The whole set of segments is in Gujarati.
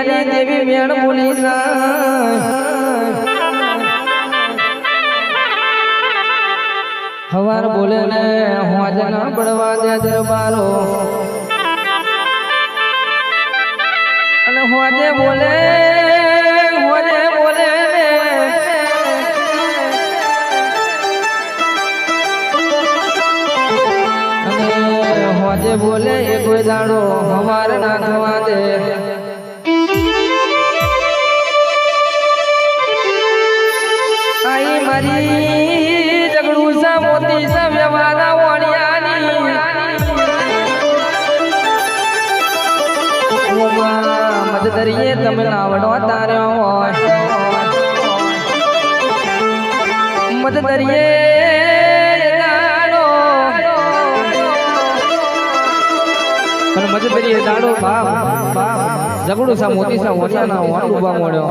દરિયાની દેવી મેણ બોલી હવાર બોલે ને હોજ ના પડવા દે દરબારો અને હોજે બોલે હોજે બોલે એ કોઈ દાડો હવાર ના થવા દે આઈ મારી જગડું સા મોતી સા વ્યવહારા વણિયાની મત દરિયે તમે નાવડો તાર્યો હોય મત દરિયે મજબરી દાડો બાપ જગડું સા મોતી સા વણિયાના વણ ઉભા મોડ્યો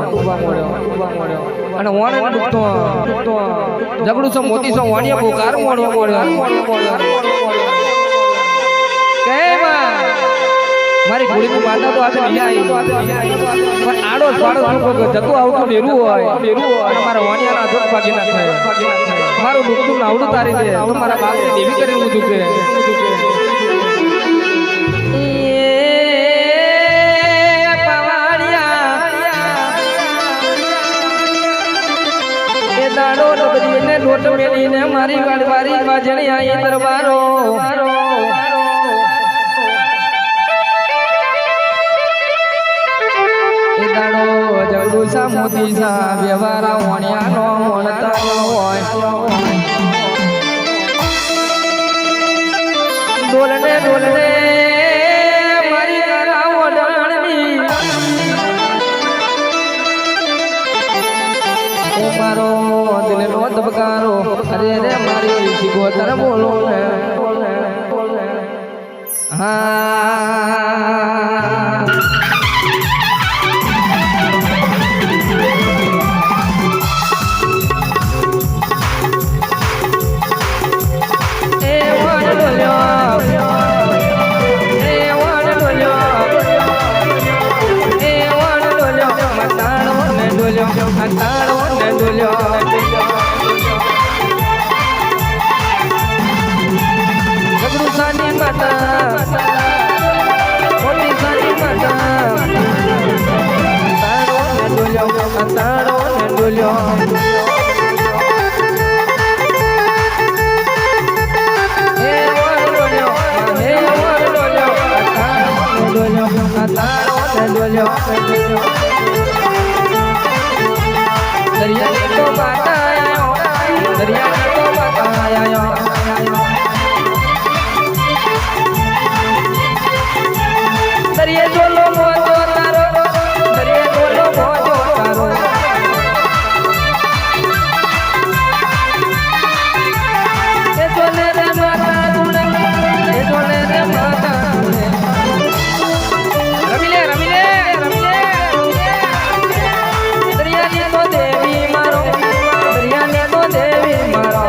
અને વણ ડૂબતો જગડું સા મોતી સા વણિયા પોકાર મોડ્યો કે મારી ઘોડીની માતા તો આજે નહીં આવી પણ આડો પાડો જતું આવતું ડેરું હોય મારા વણિયાના જોગ ભાગી ના થાય મારું દુખતું નાવડું તારી દે તો મારા બાપને દેવી કરીને હું દુખે લોટ મેલીને મારી વાડવારી બાજણી આઈ દરબારો એ દાડો જગડું સા મોતી સા વ્યવહારા વણિયાનો વણતા હોય ડોલને મારી કરા વડણની મારો દિલનો ધબકારો અરે રે મારી શિકોતર બોલો ને હા એ વણ ડોલ્યો મતાણો ને ડોલ્યો જગડું સાની માતા મોટી સાની માતા તારો ને ડોલ્યો દરિયાની તો માતા આયો દરિયાની તો માતા આયો દરિયે જોલો મોજો તારો દરિયે જોલો મોજો તારો એ જોલે રે માતા તુણે એ જોલે રે માતા તુણે રમીલે દરિયાની તો દેવી મારો દરિયાની તો દેવી મારો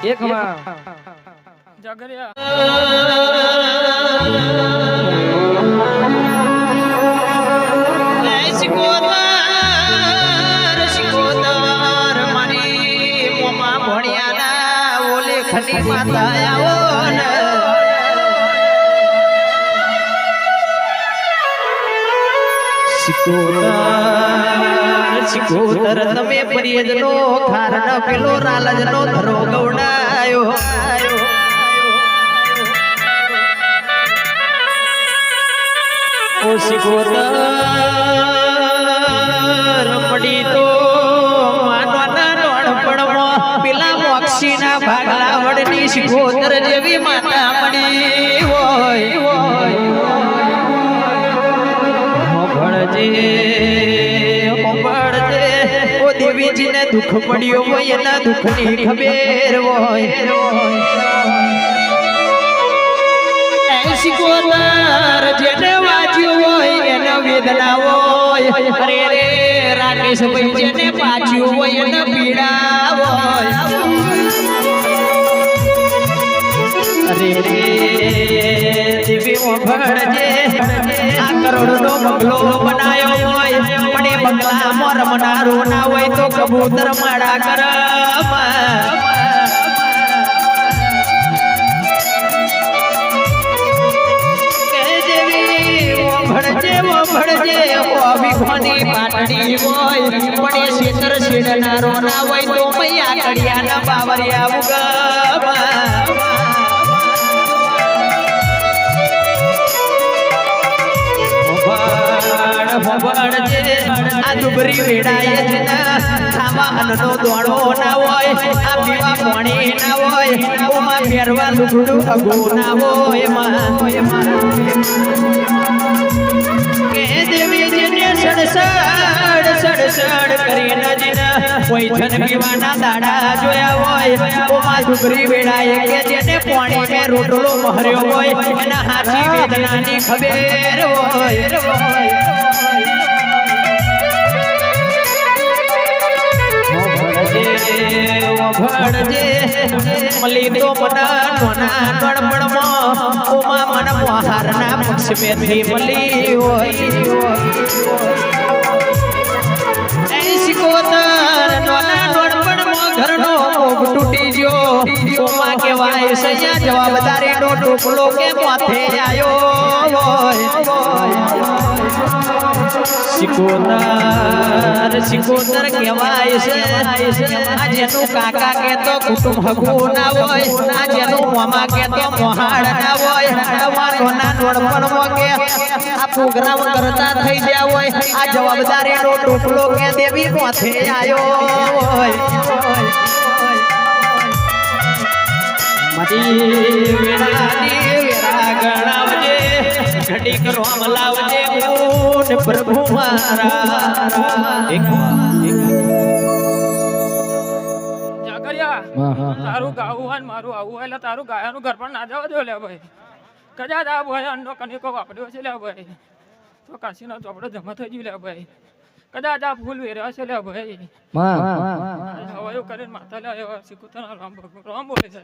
એક માં જાગરિયા ખંડી માતા આવો ને સિકોતર તમે પરિયજનો ખારનો પેલો રાલજનો ધરો ગવડાયો ઓ સિકોતર પડી તો માનવાના નોણપણમાં પેલા મોક્ષીના ભાગલા વડની સિકોતર જેવી માતા મળી હોય ભણજે ઓ દેવીજીને દુઃખ પડ્યો હોય એના દુઃખની ખબર હોય સિકોતર જેને વાંચ્યું હોય હોય એને વેદના હોય અરે રે રાકેશ ભાઈ જેને પાછું હોય એને પીડા હોય અરે રે દેવી ઓભળજે આ કરોડનો બંગલો બનાયો હોય પણ એ બંગલામાં રમનારો ના હોય તો કબૂતર માળા કરમ ભણજે અભિમાની પાટડી હોય પણ એ શેતર શેડનારો ના હોય તો મૈયા કડિયાના બાવરિયા ભણજે આ દુબરી વેડાય છે ખાવા અન્નનો દોણો ના હોય આ પીવા પાણી ના હોય ઓમાં પહેરવા લુગડું અગો ના હોય સડસડ કરીને કોઈ ધન પીવાના દાડા જોયા હોય ઓમાં ડુગરી વેળાએ કે જેને પાણી મે રોટલો મહર્યો હોય એના હાથી વેદનાની ખબર હોય ભણજે મલી તો મના નોના ગણપણમાં ઓમાં મન મોહારના પક્ષ મેથી મલી હોય સિકોતર નોના નોડપણમાં ઘરનો મોગ તૂટી ગયો ઓમાં કહેવાય સૈયા જવાબદારીનો ટોપલો કે માથે આયો હોય સિકોતર કહેવાય છે આ જેનું કાકા કે તો કુટુંબ હગું ના હોય આ જેનું મામા કે તો મોહાડ ના હોય નોના નોડપણમાં કે આ પ્રોગ્રામ કરતા થઈ ગયા હોય આ જવાબદારીનો ટોપલો કે દેવી માથે આયો હોય મારી વેરા ગણાવજે ઘડી કરવા મલાવજે મૂન પ્રભુ મારા તારું ગાવું હોય મારું આવું હોય એટલે તારું ગાયાનું ઘર પણ ના જવા દો લે ભાઈ કદાચ આ ભાઈ અંડો કનિકો વાપર્યો છે લે ભાઈ તો કાશીનો ચોપડો જમા થઈ ગયો લે ભાઈ કદાચ આ ફૂલ વેર્યા છે લે ભાઈ હવાયો કરીને માતા લે સિકુતર રામ બોલે છે